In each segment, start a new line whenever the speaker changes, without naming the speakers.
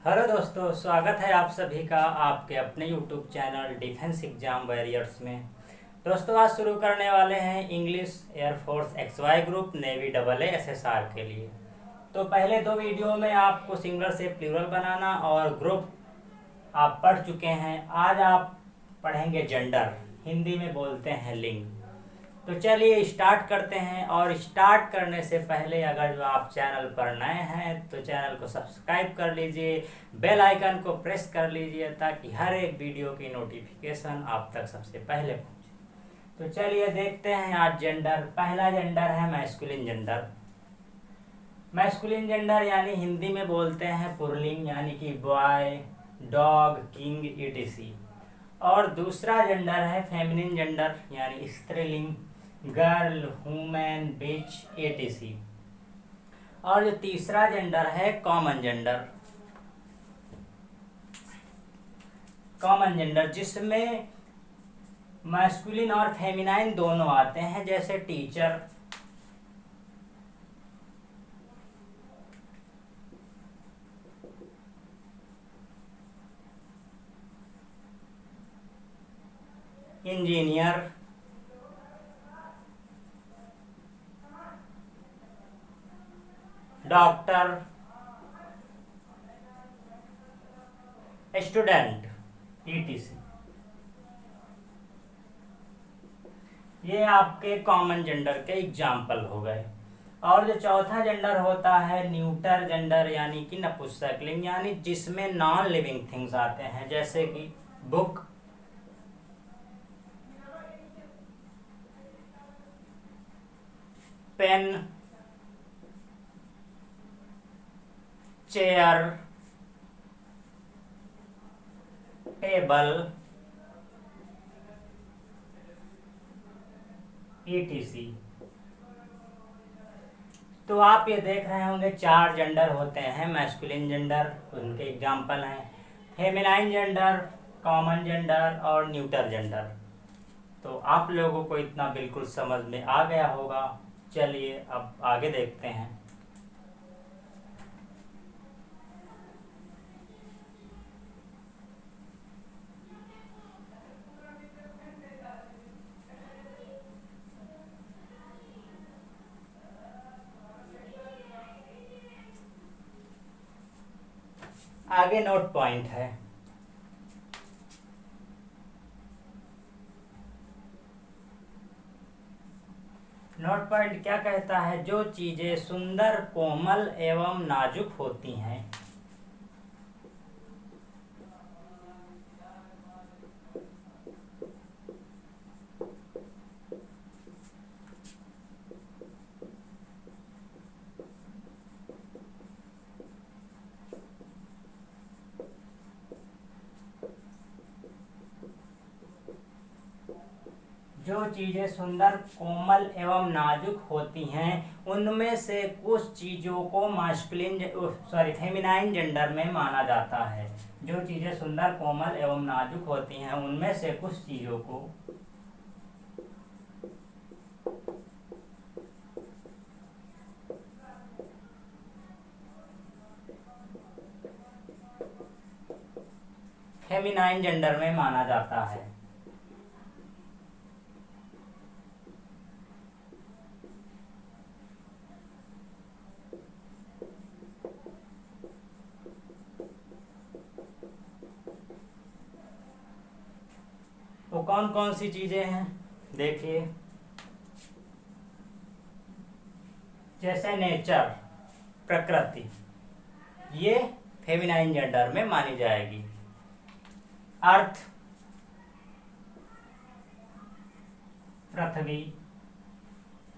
Hello दोस्तों, स्वागत है आप सभी का आपके अपने YouTube channel defence exam warriors में। दोस्तों, आज शुरू करने वाले हैं English air force XY group navy AA SSR के लिए। तो पहले दो वीडियो में आपको सिंगुलर से प्लूरल बनाना और ग्रुप आप पढ़ चुके हैं। आज आप पढ़ेंगे जेंडर, हिंदी में बोलते हैं लिंग। तो चलिए स्टार्ट करते हैं। और स्टार्ट करने से पहले अगर जो आप चैनल पर नए हैं तो चैनल को सब्सक्राइब कर लीजिए, बेल आइकन को प्रेस कर लीजिए ताकि हर एक वीडियो की नोटिफिकेशन आप तक सबसे पहले पहुंचे। तो चलिए देखते हैं आज जेंडर। पहला जेंडर है मैस्कुलिन जेंडर। मैस्कुलिन जेंडर यानी हिंदी में बोलते हैं पुल्लिंग, यानी कि बॉय, डॉग, किंग etc। और दूसरा जेंडर है फेमिनिन जेंडर यानी स्त्रीलिंग, गर्ल, वुमेन, बिच etc। और जो तीसरा जेंडर है कॉमन जेंडर। कॉमन जेंडर जिसमें मैस्कुलिन और फेमिनाइन दोनों आते हैं, जैसे teacher, engineer, doctor, student etc। ये आपके कॉमन जेंडर के एग्जाम्पल हो गए। और जो चौथा जेंडर होता है न्यूटर जेंडर यानी कि नपुंसकलिंग, यानी जिसमें नॉन लिविंग थिंग्स आते हैं, जैसे कि book, pen, chair, table etc। तो आप ये देख रहे होंगे चार जेंडर होते हैं मैस्कुलिन जेंडर, उनके एग्जाम्पल हैं फेमिनाइन जेंडर, कॉमन जेंडर और न्यूटर जेंडर। तो आप लोगों को इतना बिल्कुल समझ में आ गया होगा। चलिए अब आगे देखते हैं। आगे नोट पॉइंट है। नोट पॉइंट क्या कहता है? जो चीजें सुंदर, कोमल एवं नाजुक होती हैं, जो चीजें सुंदर, कोमल एवं नाजुक होती हैं, उनमें से कुछ चीजों को फेमिनाइन जेंडर में माना जाता है। जो चीजें सुंदर, कोमल एवं नाजुक होती हैं, उनमें से कुछ चीजों को फेमिनाइन जेंडर में माना जाता है। वो कौन कौन सी चीजें हैं देखिए, जैसे नेचर, प्रकृति, ये फेमिनाइन जेंडर में मानी जाएगी। अर्थ, पृथ्वी,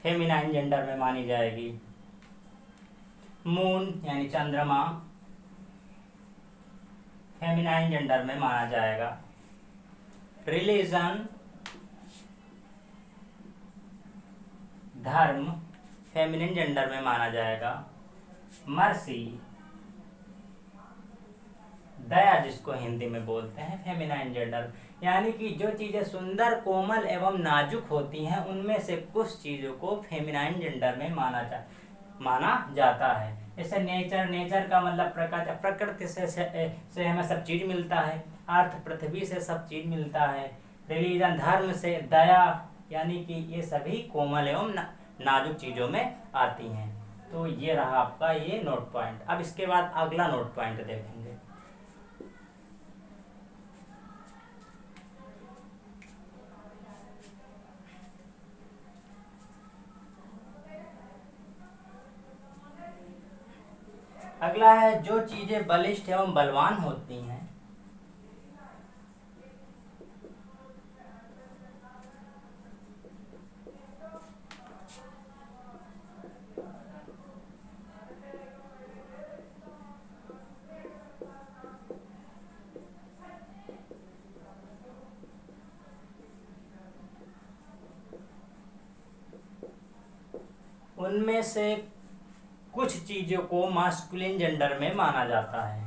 फेमिनाइन जेंडर में मानी जाएगी। मून यानी चंद्रमा, फेमिनाइन जेंडर में माना जाएगा। रिलीजन, धर्म, फेमिनिन जेंडर में माना जाएगा। मर्सी, दया जिसको हिंदी में बोलते हैं, फेमिनाइन जेंडर। यानी कि जो चीजें सुंदर, कोमल एवं नाजुक होती हैं, उनमें से कुछ चीजों को फेमिनाइन जेंडर में माना जाता है। जैसे नेचर, नेचर का मतलब प्रकृति, प्रकृति से हमें सब चीज मिलता है। अर्थ, पृथ्वी से सब चीज मिलता है। रिलीजन, धर्म से। दया, यानी कि ये सभी कोमल एवं नाजुक चीजों में आती हैं। तो ये रहा आपका ये नोट पॉइंट। अब इसके बाद अगला नोट पॉइंट देखेंगे। अगला है जो चीजें बलिष्ठ एवं बलवान होती हैं उनमें से कुछ चीजों को मास्कुलिन जेंडर में माना जाता है।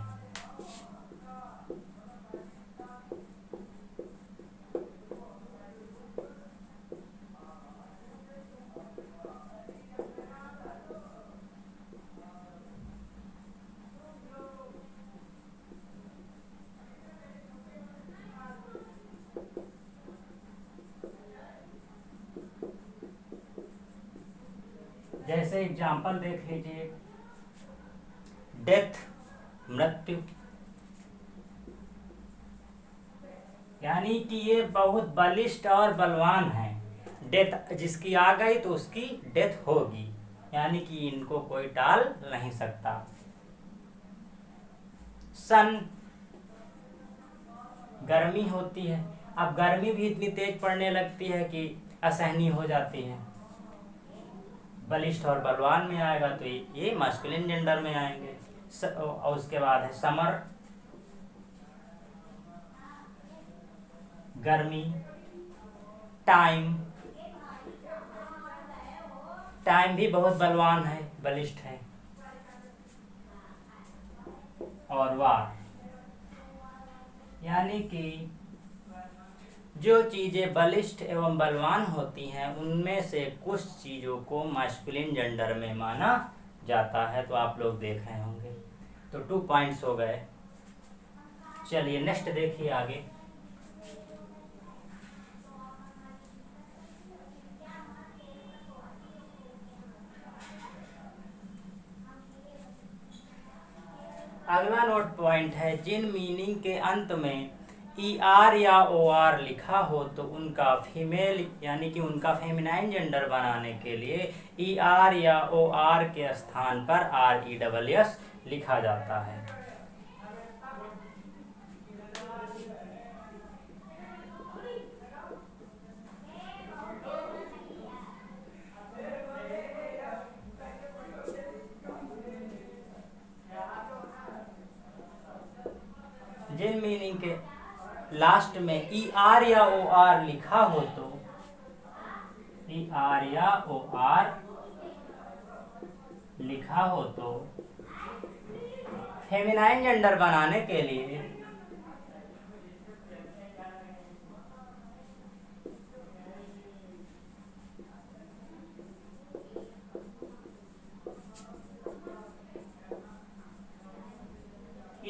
जैसे एग्जाम्पल देख लीजिए, डेथ, मृत्यु, यानी कि ये बहुत बलिष्ठ और बलवान है। डेथ, जिसकी आ गई तो उसकी डेथ होगी, यानी कि इनको कोई टाल नहीं सकता। सन, गर्मी होती है। अब गर्मी भी इतनी तेज पड़ने लगती है कि असहनीय हो जाती है। बलिष्ठ और बलवान में आएगा तो ये मास्कुलिन जेंडर में आएंगे। और उसके बाद है समर, गर्मी। टाइम, टाइम भी बहुत बलवान है, बलिष्ठ है। और वार, यानी कि जो चीजें बलिष्ठ एवं बलवान होती हैं उनमें से कुछ चीजों को मास्कुलिन जेंडर में माना जाता है। तो आप लोग देख रहे होंगे। तो 2 पॉइंट्स हो गए। चलिए नेक्स्ट देखिए आगे। अगला नोट पॉइंट है, जिन मीनिंग के अंत में ER या OR लिखा हो तो उनका फीमेल, यानी कि उनका फेमिनाइन जेंडर बनाने के लिए ER या OR के स्थान पर RESS लिखा जाता है। जिन मीनिंग के लास्ट में ER या OR लिखा हो तो ER या OR लिखा हो तो फेमिनाइन जेंडर बनाने के लिए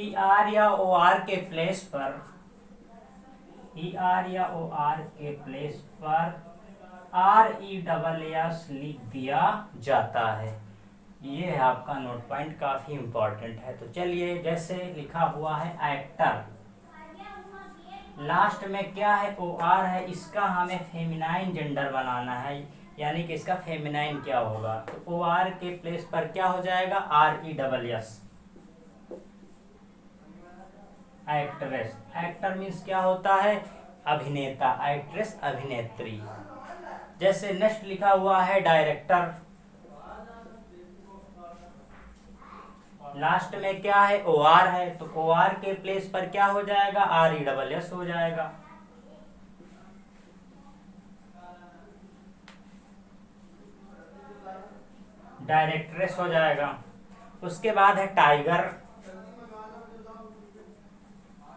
ER या OR के प्लेस पर ER या OR के प्लेस पर RESS लिख दिया जाता है। ये है आपका नोट पॉइंट, काफी इंपॉर्टेंट है। तो चलिए, जैसे लिखा हुआ है एक्टर, लास्ट में क्या है, OR है, इसका हमें फेमिनाइन जेंडर बनाना है, यानी कि इसका फेमिनाइन क्या होगा। तो OR के प्लेस पर क्या हो जाएगा, RESS। एक्ट्रेस, एक्टर मीन्स क्या होता है, अभिनेता। एक्ट्रेस अभिनेत्री। जैसे नेक्स्ट लिखा हुआ है डायरेक्टर, लास्ट में क्या है, OR है, तो OR के प्लेस पर क्या हो जाएगा, RESS हो जाएगा। डायरेक्ट्रेस हो जाएगा। उसके बाद है टाइगर,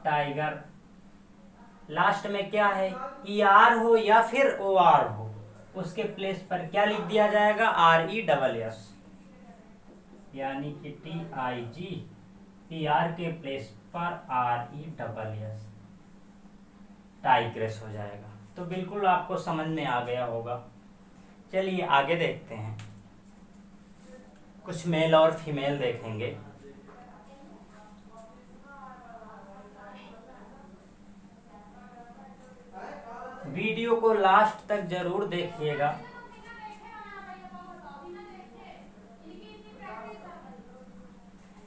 टाइगर, लास्ट में क्या है, ER हो या फिर OR हो, उसके प्लेस पर क्या लिख दिया जाएगा, RESS। यानी कि TIGER के प्लेस पर RESS, टाइग्रेस हो जाएगा। तो बिल्कुल आपको समझ में आ गया होगा। चलिए आगे देखते हैं, कुछ मेल और फीमेल देखेंगे। वीडियो को लास्ट तक जरूर देखिएगा।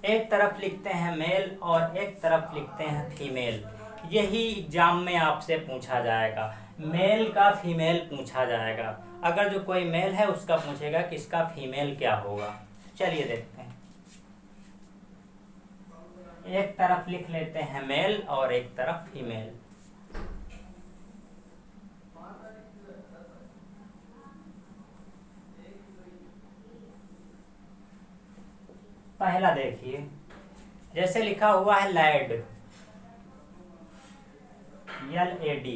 एक तरफ लिखते हैं मेल और एक तरफ लिखते हैं फीमेल। यही एग्जाम में आपसे पूछा जाएगा, मेल का फीमेल पूछा जाएगा। अगर जो कोई मेल है उसका पूछेगा कि इसका फीमेल क्या होगा। चलिए देखते हैं, एक तरफ लिख लेते हैं मेल और एक तरफ फीमेल। पहला देखिए, जैसे लिखा हुआ है लैड, LAD।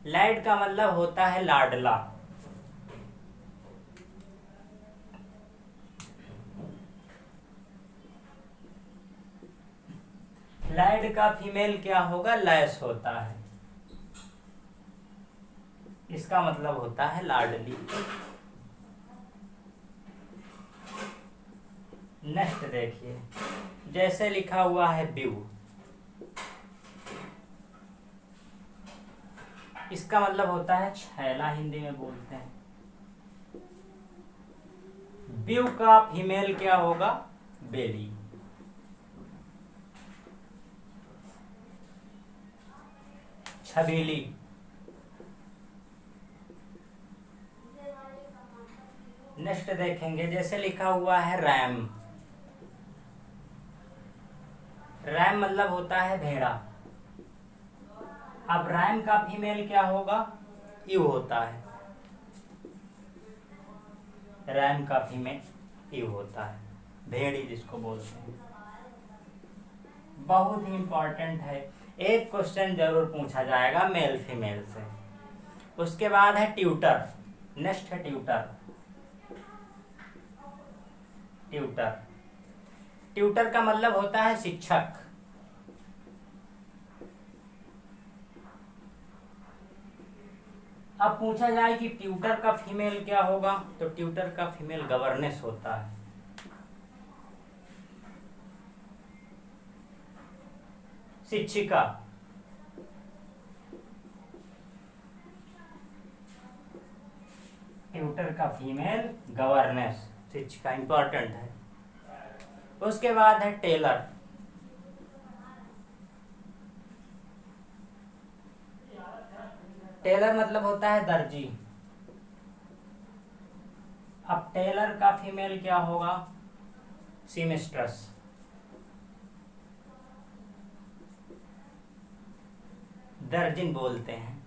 लैड का मतलब होता है लाडला। लैड का फीमेल क्या होगा? लैस होता है। इसका मतलब होता है लाडली। नेक्स्ट देखिए, जैसे लिखा हुआ है ब्यू, इसका मतलब होता है छैला, हिंदी में बोलते हैं। ब्यू का फीमेल क्या होगा? बेली। छबीली, नेक्स्ट देखेंगे, जैसे लिखा हुआ है रैम। रैम मतलब होता है भेड़ा। अब रैम का फीमेल क्या होगा? यू होता है। रैम का फीमेल यू होता है, भेड़ी जिसको बोलते हैं। बहुत ही इंपॉर्टेंट है, एक क्वेश्चन जरूर पूछा जाएगा मेल फीमेल से। उसके बाद है ट्यूटर। नेक्स्ट है ट्यूटर। ट्यूटर, ट्यूटर का मतलब होता है शिक्षक। अब पूछा जाए कि ट्यूटर का फीमेल क्या होगा, तो ट्यूटर का फीमेल गवर्नेस होता है। शिक्षिका, ट्यूटर का फीमेल गवर्नेस, शिक्षिका, इंपॉर्टेंट है। उसके बाद है टेलर। टेलर मतलब होता है दर्जी। अब टेलर का फीमेल क्या होगा? सीमिस्ट्रेस। दर्जिन बोलते हैं।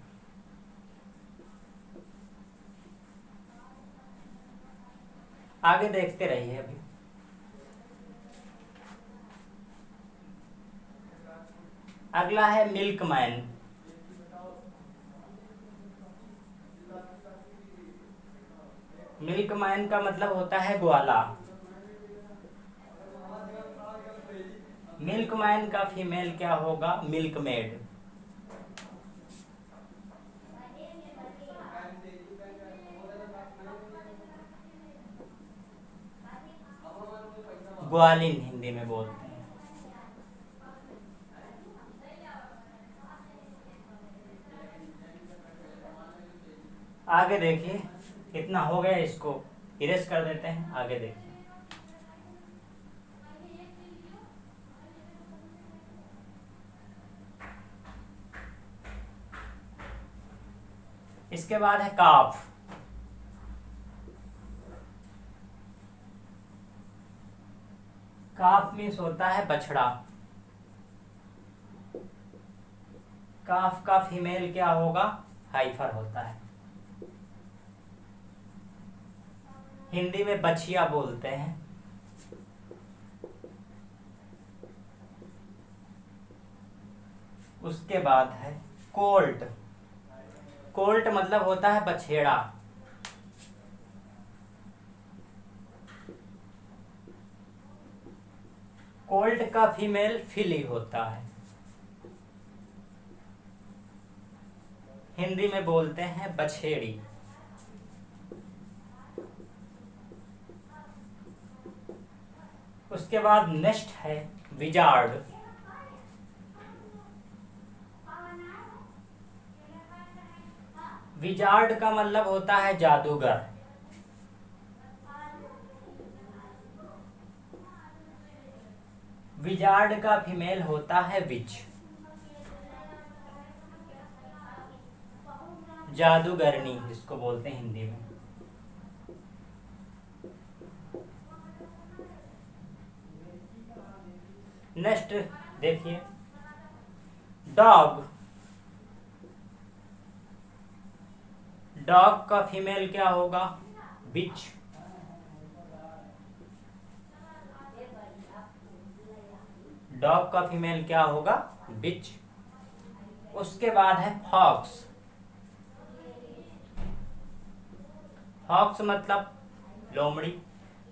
आगे देखते रहिए। अभी अगला है मिल्कमैन। मिल्कमैन का मतलब होता है ग्वाला। मिल्कमैन का फीमेल क्या होगा? मिल्कमेड। ग्वालिन हिंदी में बोलते हैं। आगे देखिए, कितना हो गया, इसको इरेज कर देते हैं। आगे देखिए, इसके बाद है काफ। काफ मीन्स होता है बछड़ा। काफ का फीमेल क्या होगा? हाइफर होता है। हिंदी में बछिया बोलते हैं। उसके बाद है कोल्ट। कोल्ट मतलब होता है बछेड़ा। कोल्ट का फीमेल फिली होता है, हिंदी में बोलते हैं बछेड़ी। उसके बाद नेक्स्ट है विजार्ड। विजार्ड का मतलब होता है जादूगर। विजार्ड का फीमेल होता है विच, जादूगरनी जिसको बोलते हैं हिंदी में। नेक्स्ट देखिए डॉग। डॉग का फीमेल क्या होगा? बिच। डॉग का फीमेल क्या होगा? बिच। उसके बाद है फॉक्स। फॉक्स मतलब लोमड़ी,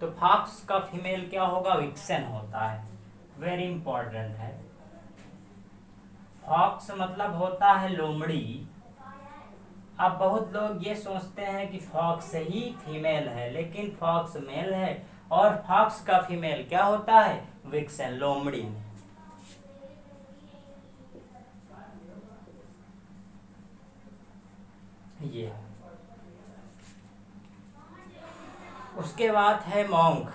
तो फॉक्स का फीमेल क्या होगा? विक्सन होता है। वेरी इंपॉर्टेंट है। फॉक्स मतलब होता है लोमड़ी। अब बहुत लोग ये सोचते हैं कि फॉक्स ही फीमेल है, लेकिन फॉक्स मेल है और फॉक्स का फीमेल क्या होता है? विक्सन, लोमड़ी। ये उसके बाद है मॉन्क।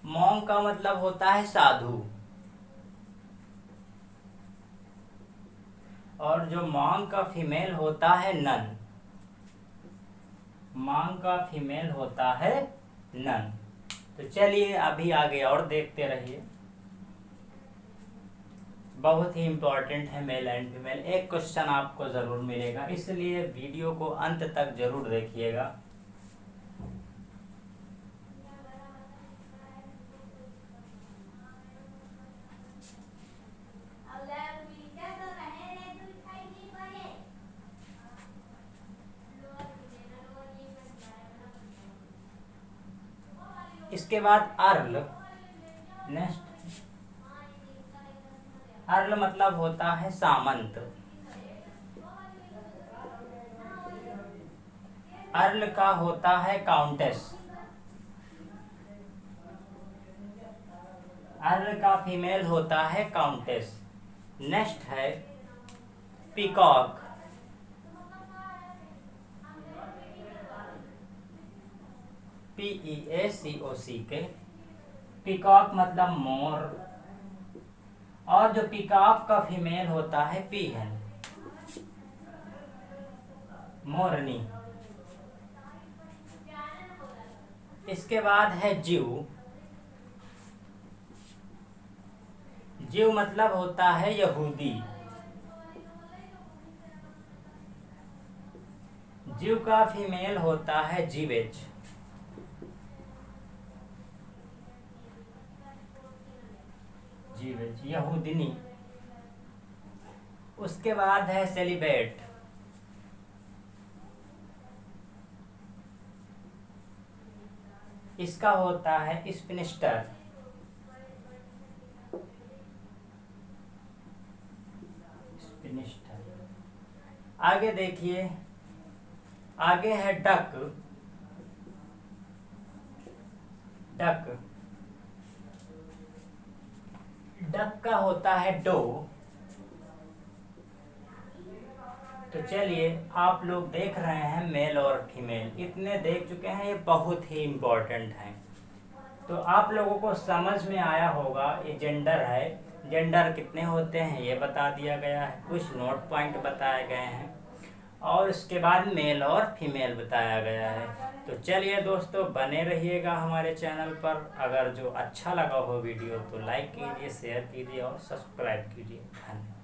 मॉन्क का मतलब होता है साधु, और जो मॉन्क का फीमेल होता है नन। मॉन्क का फीमेल होता है नन। तो चलिए अभी आगे और देखते रहिए, बहुत ही इंपॉर्टेंट है मेल एंड फीमेल। एक क्वेश्चन आपको जरूर मिलेगा, इसलिए वीडियो को अंत तक जरूर देखिएगा। इसके बाद अर्ल। नेक्स्ट अर्ल मतलब होता है सामंत। अर्ल का होता है काउंटेस। अर्ल का फीमेल होता है काउंटेस। नेक्स्ट है पीकॉक। PEACOCK। पीकॉक मतलब मोर, और जो पीकॉक का फीमेल होता है पीहन, मोरनी। इसके बाद है जीव। जीव मतलब होता है यहूदी। जीव का फीमेल होता है जीवेज। जीवेज यहूदिनी। उसके बाद है सेलिब्रेट। इसका होता है स्पिनिस्टर। स्पिनिस्टर। आगे देखिए, आगे है डक। डक। डक का होता है डो। तो चलिए आप लोग देख रहे हैं मेल और फीमेल, इतने देख चुके हैं, ये बहुत ही इम्पोर्टेंट है। तो आप लोगों को समझ में आया होगा ये जेंडर है, जेंडर कितने होते हैं ये बता दिया गया है, कुछ नोट पॉइंट बताए गए हैं, और उसके बाद मेल और फीमेल बताया गया है। तो चलिए दोस्तों बने रहिएगा हमारे चैनल पर। अगर जो अच्छा लगा हो वीडियो तो लाइक कीजिए, शेयर कीजिए और सब्सक्राइब कीजिए। धन्यवाद।